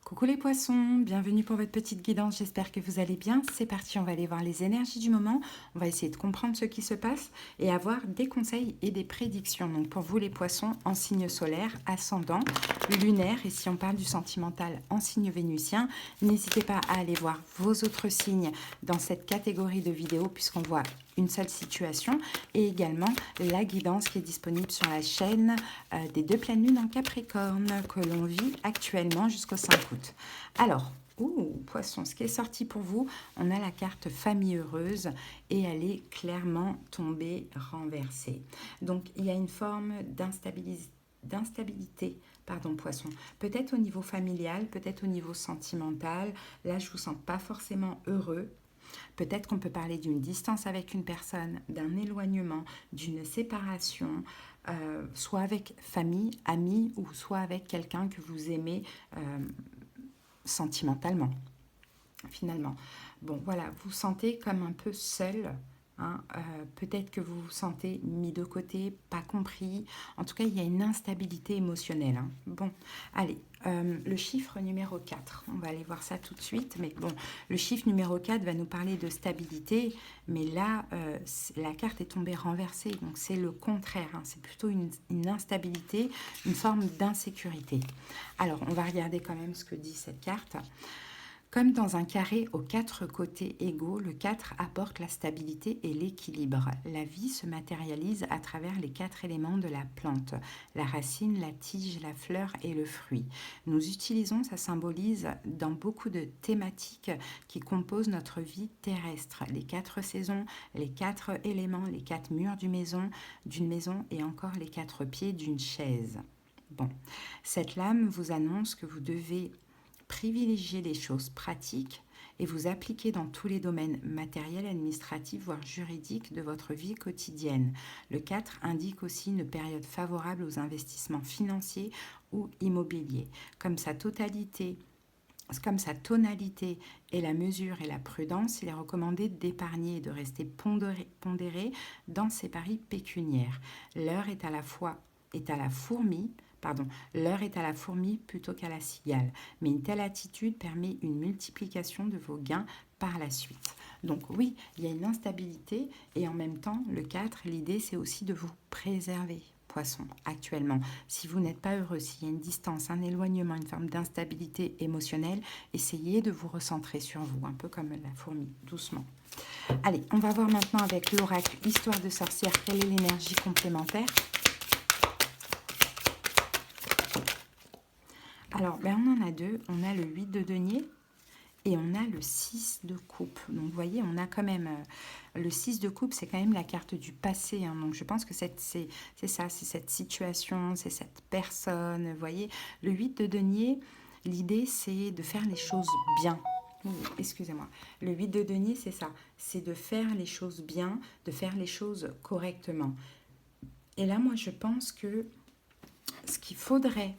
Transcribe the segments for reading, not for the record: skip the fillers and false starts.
Coucou les poissons, bienvenue pour votre petite guidance, j'espère que vous allez bien. C'est parti, on va aller voir les énergies du moment, on va essayer de comprendre ce qui se passe et avoir des conseils et des prédictions. Donc pour vous les poissons, en signe solaire, ascendant, lunaire, et si on parle du sentimental en signe vénusien, n'hésitez pas à aller voir vos autres signes dans cette catégorie de vidéos puisqu'on voit une seule situation et également la guidance qui est disponible sur la chaîne des deux pleines lunes en Capricorne que l'on vit actuellement jusqu'au 5 août. Alors, poisson, ce qui est sorti pour vous, on a la carte famille heureuse et elle est clairement tombée renversée. Donc, il y a une forme d'instabilité, pardon, poisson. Peut-être au niveau familial, peut-être au niveau sentimental. Là, je ne vous sens pas forcément heureux. Peut-être qu'on peut parler d'une distance avec une personne, d'un éloignement, d'une séparation, soit avec famille, amis, ou soit avec quelqu'un que vous aimez sentimentalement, finalement. Bon, voilà, vous vous sentez comme un peu seul. Hein, peut-être que vous vous sentez mis de côté, pas compris. En tout cas, il y a une instabilité émotionnelle. Hein. Bon, allez, le chiffre numéro 4. On va aller voir ça tout de suite. Mais bon, le chiffre numéro 4 va nous parler de stabilité. Mais là, la carte est tombée renversée. Donc, c'est le contraire. Hein. C'est plutôt une instabilité, une forme d'insécurité. Alors, on va regarder quand même ce que dit cette carte. Comme dans un carré aux quatre côtés égaux, le 4 apporte la stabilité et l'équilibre. La vie se matérialise à travers les quatre éléments de la plante, la racine, la tige, la fleur et le fruit. Nous utilisons, ça symbolise dans beaucoup de thématiques qui composent notre vie terrestre. Les quatre saisons, les quatre éléments, les quatre murs d'une maison et encore les quatre pieds d'une chaise. Bon, cette lame vous annonce que vous devez privilégier les choses pratiques et vous appliquer dans tous les domaines matériels, administratifs, voire juridiques de votre vie quotidienne. Le 4 indique aussi une période favorable aux investissements financiers ou immobiliers. Comme sa tonalité est la mesure et la prudence, il est recommandé d'épargner et de rester pondéré dans ses paris pécuniaires. L'heure est à la fourmi. L'heure est à la fourmi plutôt qu'à la cigale, mais une telle attitude permet une multiplication de vos gains par la suite. Donc oui, il y a une instabilité et en même temps, le 4, l'idée c'est aussi de vous préserver. Poisson, actuellement. Si vous n'êtes pas heureux, s'il y a une distance, un éloignement, une forme d'instabilité émotionnelle, essayez de vous recentrer sur vous, un peu comme la fourmi, doucement. Allez, on va voir maintenant avec l'oracle Histoire de sorcière, quelle est l'énergie complémentaire. Alors, on en a deux. On a le 8 de denier et on a le 6 de coupe. Donc, vous voyez, on a quand même... le 6 de coupe, c'est quand même la carte du passé. Hein. Donc, je pense que c'est ça, c'est cette situation, c'est cette personne. Vous voyez, le 8 de denier, l'idée, c'est de faire les choses bien. Excusez-moi. Le 8 de denier, c'est ça. C'est de faire les choses bien, de faire les choses correctement. Et là, moi, je pense que ce qu'il faudrait...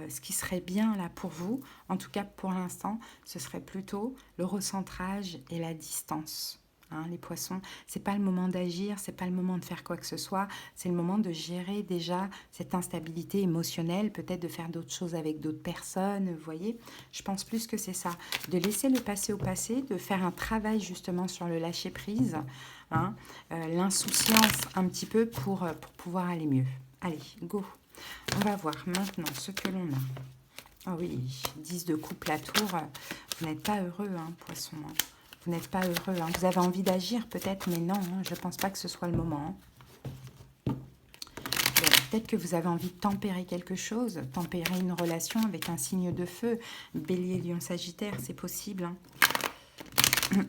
ce qui serait bien là pour vous, en tout cas pour l'instant, ce serait plutôt le recentrage et la distance. Hein, les poissons, c'est pas le moment d'agir, c'est pas le moment de faire quoi que ce soit, c'est le moment de gérer déjà cette instabilité émotionnelle, peut-être de faire d'autres choses avec d'autres personnes, vous voyez. Je pense plus que c'est ça, de laisser le passé au passé, de faire un travail justement sur le lâcher prise, hein, l'insouciance un petit peu pour pouvoir aller mieux. Allez, go. On va voir maintenant ce que l'on a. Ah oui, 10 de coupe, la tour. Vous n'êtes pas heureux, hein, poisson. Hein. Vous n'êtes pas heureux. Hein. Vous avez envie d'agir peut-être, mais non, hein, je ne pense pas que ce soit le moment. Hein. Bon, peut-être que vous avez envie de tempérer quelque chose, tempérer une relation avec un signe de feu. Bélier, Lion, Sagittaire, c'est possible. Hein.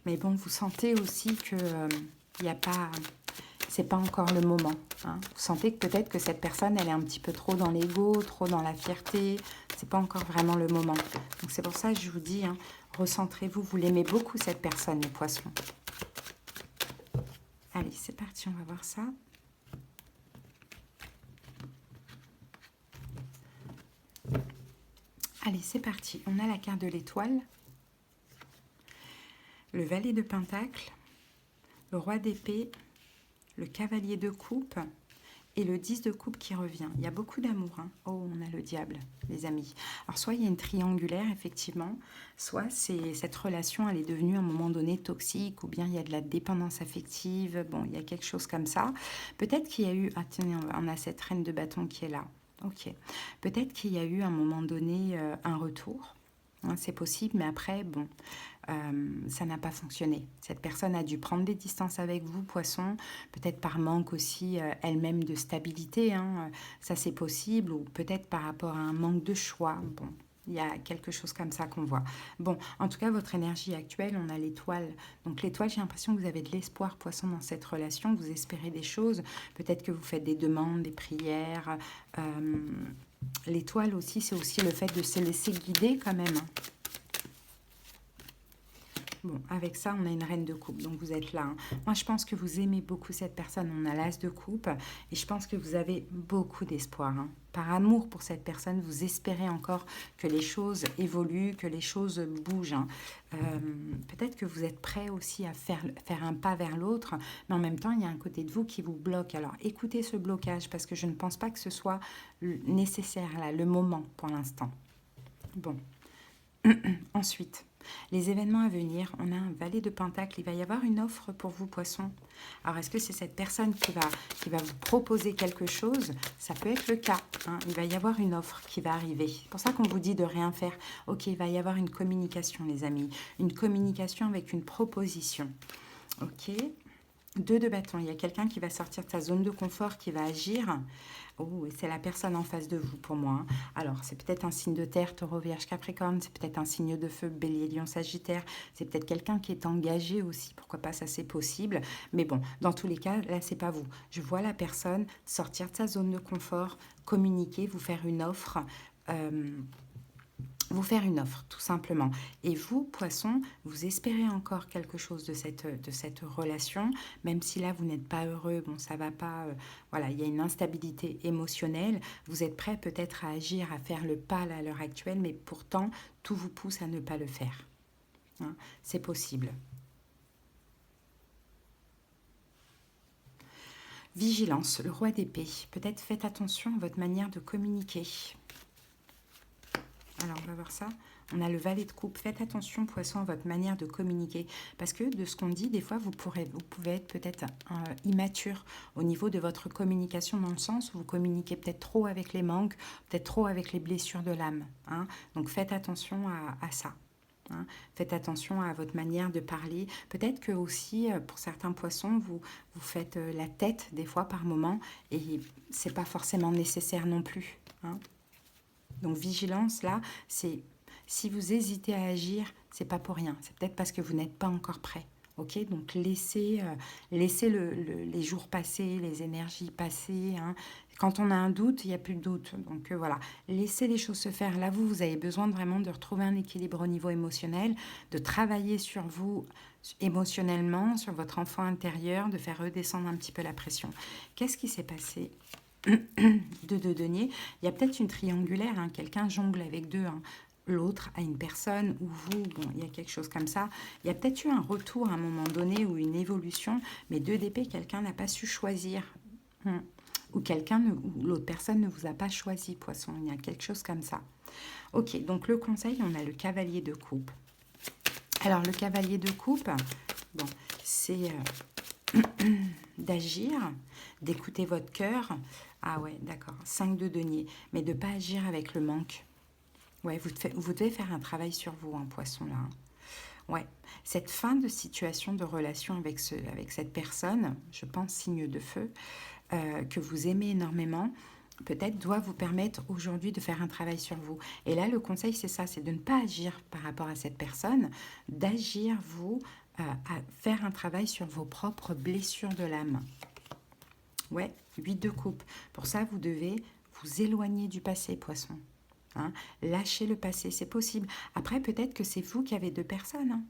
Mais bon, vous sentez aussi que il n'y a pas... c'est pas encore le moment. Hein. Vous sentez que peut-être que cette personne, elle est un petit peu trop dans l'ego, trop dans la fierté. C'est pas encore vraiment le moment. Donc c'est pour ça que je vous dis, hein, recentrez-vous. Vous l'aimez beaucoup, cette personne, les poissons. Allez, c'est parti, on va voir ça. Allez, c'est parti. On a la carte de l'étoile. Le valet de pentacle. Le roi d'épée. Le cavalier de coupe et le 10 de coupe qui revient. Il y a beaucoup d'amour. Hein. Oh, on a le diable, les amis. Alors, soit il y a une triangulaire, effectivement, soit c'est cette relation, elle est devenue à un moment donné toxique, ou bien il y a de la dépendance affective. Bon, il y a quelque chose comme ça. Peut-être qu'il y a eu... Ah, tenez, on a cette reine de bâton qui est là. Ok. Peut-être qu'il y a eu à un moment donné un retour. Hein, c'est possible, mais après, bon, ça n'a pas fonctionné. Cette personne a dû prendre des distances avec vous, poisson, peut-être par manque aussi elle-même de stabilité, hein, ça c'est possible, ou peut-être par rapport à un manque de choix. Bon, il y a quelque chose comme ça qu'on voit. Bon, en tout cas, votre énergie actuelle, on a l'étoile. Donc l'étoile, j'ai l'impression que vous avez de l'espoir, poisson, dans cette relation, vous espérez des choses, peut-être que vous faites des demandes, des prières. L'étoile aussi, c'est aussi le fait de se laisser guider quand même. Bon, avec ça, on a une reine de coupe, donc vous êtes là. Hein. Moi, je pense que vous aimez beaucoup cette personne. On a l'as de coupe et je pense que vous avez beaucoup d'espoir. Hein. Par amour pour cette personne, vous espérez encore que les choses évoluent, que les choses bougent. Hein. Peut-être que vous êtes prêt aussi à faire un pas vers l'autre, mais en même temps, il y a un côté de vous qui vous bloque. Alors, écoutez ce blocage parce que je ne pense pas que ce soit nécessaire, là, le moment pour l'instant. Bon. Ensuite, les événements à venir, on a un valet de pentacle, il va y avoir une offre pour vous, poissons. Alors, est-ce que c'est cette personne qui va vous proposer quelque chose? Ça peut être le cas, hein. Il va y avoir une offre qui va arriver. C'est pour ça qu'on vous dit de rien faire. Ok, il va y avoir une communication, les amis. Une communication avec une proposition. Ok. 2 de bâton, il y a quelqu'un qui va sortir de sa zone de confort, qui va agir. Oh, et c'est la personne en face de vous pour moi. Hein. Alors, c'est peut-être un signe de terre, taureau, vierge, capricorne. C'est peut-être un signe de feu, bélier, lion, sagittaire. C'est peut-être quelqu'un qui est engagé aussi. Pourquoi pas, ça c'est possible. Mais bon, dans tous les cas, là, c'est pas vous. Je vois la personne sortir de sa zone de confort, communiquer, vous faire une offre. Tout simplement. Et vous, poisson, vous espérez encore quelque chose de cette relation, même si là, vous n'êtes pas heureux, bon, ça va pas, voilà, il y a une instabilité émotionnelle, vous êtes prêt peut-être à agir, à faire le pas là, à l'heure actuelle, mais pourtant, tout vous pousse à ne pas le faire. Hein, c'est possible. Vigilance, le roi d'épée. Peut-être faites attention à votre manière de communiquer. Alors, on va voir ça. On a le valet de coupe. Faites attention, poisson, à votre manière de communiquer. Parce que de ce qu'on dit, des fois, vous pouvez être peut-être immature au niveau de votre communication, dans le sens où vous communiquez peut-être trop avec les manques, peut-être trop avec les blessures de l'âme. Hein. Donc, faites attention à ça. Hein. Faites attention à votre manière de parler. Peut-être que aussi, pour certains poissons, vous faites la tête des fois par moment. Et c'est pas forcément nécessaire non plus. Hein. Donc, vigilance, là, c'est... Si vous hésitez à agir, c'est pas pour rien. C'est peut-être parce que vous n'êtes pas encore prêt. Ok, donc laissez les jours passer, les énergies passer. Hein. Quand on a un doute, il n'y a plus de doute. Donc voilà, laissez les choses se faire. Là, vous avez besoin vraiment de retrouver un équilibre au niveau émotionnel, de travailler sur vous émotionnellement, sur votre enfant intérieur, de faire redescendre un petit peu la pression. Qu'est-ce qui s'est passé? De denier, il y a peut-être une triangulaire, hein, quelqu'un jongle avec deux, hein. L'autre à une personne ou vous, bon, il y a quelque chose comme ça. Il y a peut-être eu un retour à un moment donné ou une évolution, mais 2 d'épée, quelqu'un n'a pas su choisir. Ou ou l'autre personne ne vous a pas choisi, poisson. Il y a quelque chose comme ça. Ok, donc le conseil, on a le cavalier de coupe. Alors, le cavalier de coupe, bon, c'est d'agir, d'écouter votre cœur. Ah ouais, d'accord, 5 de denier, mais de ne pas agir avec le manque. Ouais, vous devez faire un travail sur vous, hein, poisson, là. Ouais, cette fin de situation, de relation avec cette personne, je pense signe de feu, que vous aimez énormément, peut-être doit vous permettre aujourd'hui de faire un travail sur vous. Et là, le conseil, c'est ça, c'est de ne pas agir par rapport à cette personne, d'agir, vous, à faire un travail sur vos propres blessures de l'âme. Ouais, 8 de coupe. Pour ça, vous devez vous éloigner du passé, poisson. Hein, lâchez le passé, c'est possible. Après, peut-être que c'est vous qui avez 2 personnes. Hein.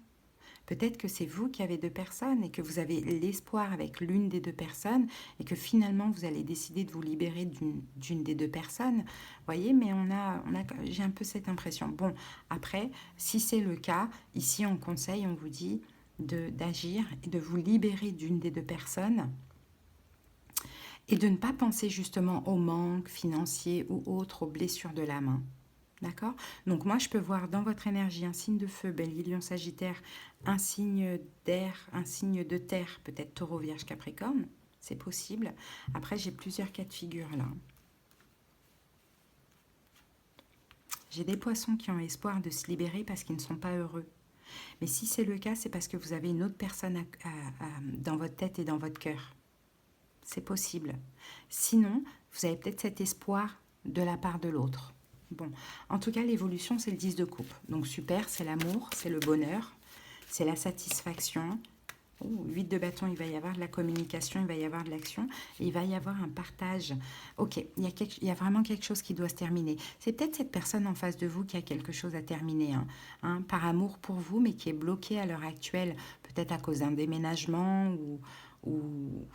Peut-être que c'est vous qui avez 2 personnes et que vous avez l'espoir avec l'une des 2 personnes et que finalement, vous allez décider de vous libérer d'une des 2 personnes. Voyez, mais j'ai un peu cette impression. Bon, après, si c'est le cas, ici, on conseille, on vous dit d'agir et de vous libérer d'une des 2 personnes Et de ne pas penser justement au manque financier ou autre, aux blessures de la main. D'accord? Donc moi, je peux voir dans votre énergie un signe de feu, Bélier, Lion, Sagittaire, un signe d'air, un signe de terre, peut-être Taureau, Vierge, Capricorne. C'est possible. Après, j'ai plusieurs cas de figure là. J'ai des poissons qui ont espoir de se libérer parce qu'ils ne sont pas heureux. Mais si c'est le cas, c'est parce que vous avez une autre personne dans votre tête et dans votre cœur. C'est possible. Sinon, vous avez peut-être cet espoir de la part de l'autre. Bon, en tout cas, l'évolution, c'est le 10 de coupe. Donc super, c'est l'amour, c'est le bonheur, c'est la satisfaction. Oh, 8 de bâton, il va y avoir de la communication, il va y avoir de l'action, et il va y avoir un partage. Ok, il y a vraiment quelque chose qui doit se terminer. C'est peut-être cette personne en face de vous qui a quelque chose à terminer, par amour pour vous, mais qui est bloqué à l'heure actuelle, peut-être à cause d'un déménagement ou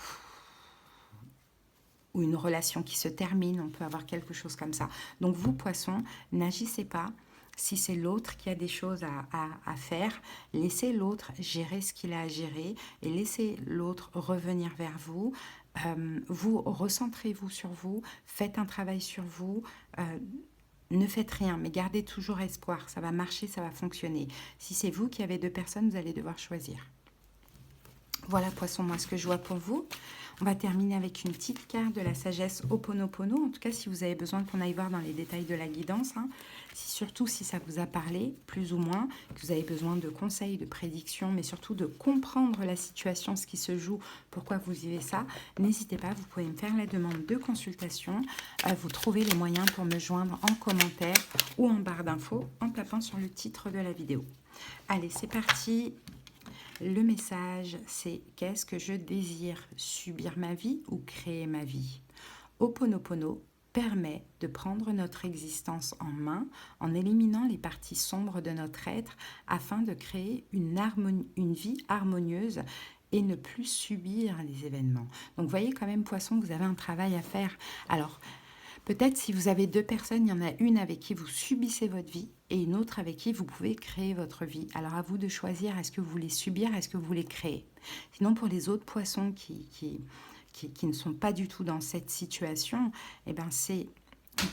ou une relation qui se termine, on peut avoir quelque chose comme ça. Donc vous, poissons, n'agissez pas. Si c'est l'autre qui a des choses à faire, laissez l'autre gérer ce qu'il a à gérer et laissez l'autre revenir vers vous. Vous, recentrez-vous sur vous, faites un travail sur vous. Ne faites rien, mais gardez toujours espoir. Ça va marcher, ça va fonctionner. Si c'est vous qui avez deux personnes, vous allez devoir choisir. Voilà, poisson, moi, ce que je vois pour vous. On va terminer avec une petite carte de la sagesse Ho'oponopono. En tout cas, si vous avez besoin qu'on aille voir dans les détails de la guidance, surtout si ça vous a parlé, plus ou moins, que vous avez besoin de conseils, de prédictions, mais surtout de comprendre la situation, ce qui se joue, pourquoi vous vivez ça, n'hésitez pas, vous pouvez me faire la demande de consultation. Vous trouvez les moyens pour me joindre en commentaire ou en barre d'infos en tapant sur le titre de la vidéo. Allez, c'est parti. Le message, c'est qu'est-ce que je désire? Subir ma vie ou créer ma vie? Ho'oponopono permet de prendre notre existence en main en éliminant les parties sombres de notre être afin de créer une vie harmonieuse et ne plus subir les événements. Donc vous voyez quand même, poisson, que vous avez un travail à faire. Alors, peut-être si vous avez deux personnes, il y en a une avec qui vous subissez votre vie et une autre avec qui vous pouvez créer votre vie. Alors à vous de choisir, est-ce que vous voulez subir, est-ce que vous voulez créer? Sinon, pour les autres poissons qui ne sont pas du tout dans cette situation, eh ben c'est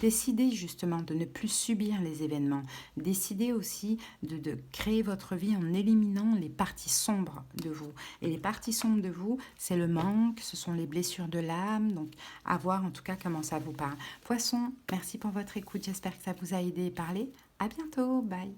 décider justement de ne plus subir les événements. Décider aussi de créer votre vie en éliminant les parties sombres de vous. Et les parties sombres de vous, c'est le manque, ce sont les blessures de l'âme. Donc, à voir en tout cas comment ça vous parle. Poisson, merci pour votre écoute. J'espère que ça vous a aidé et parlé. À bientôt. Bye.